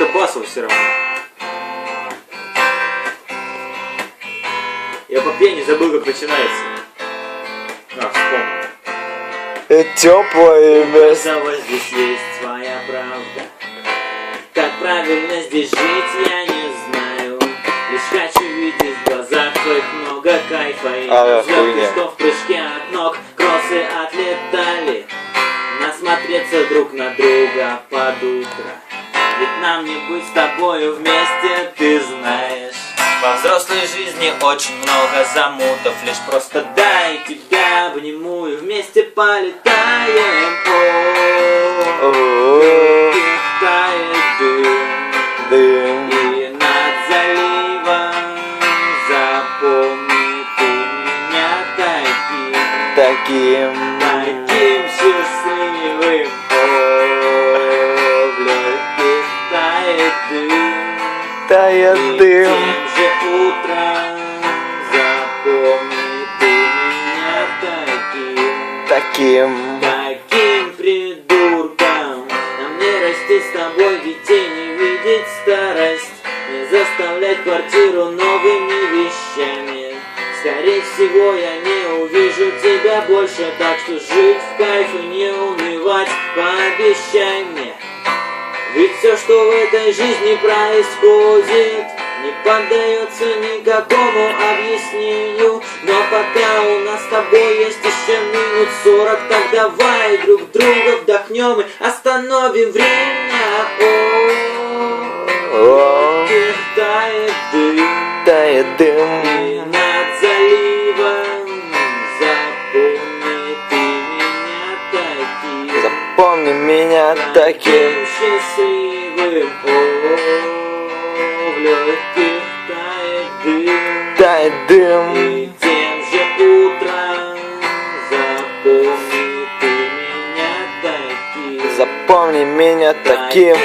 как-то басово все равно. Я по пьяни забыл, как начинается. Вспомнил. Теплое место. Здесь есть своя правда. Как правильно здесь жить, я не знаю. Лишь хочу видеть в глазах твоих много кайфа. И звезды, что в прыжке от ног кроссы отлетали. Насмотреться друг на друга под утро. Ведь нам не быть с тобою вместе, ты знаешь. Во взрослой жизни очень много замутов. Лишь просто дай тебя обниму и вместе полетаем. Тает дым, и над заливом запомни ты меня таким счастливым. В легких тает дым. Тем же утром запомни ты меня таким придурком. Нам не расти с тобой детей, не видеть старость, не заставлять квартиру новыми вещами. Скорее всего я не увижу тебя больше, так что жить в кайф и не унывать, пообещай мне. Ведь все, что в этой жизни происходит, не поддается никакому объяснению. Но пока у нас с тобой есть еще минут 40, так давай друг друга вдохнем и остановим время. Тает дым, и над заливом запомни меня таким счастливым. В легких тает дым, и тем же утром запомни ты меня таким Запомни меня таким.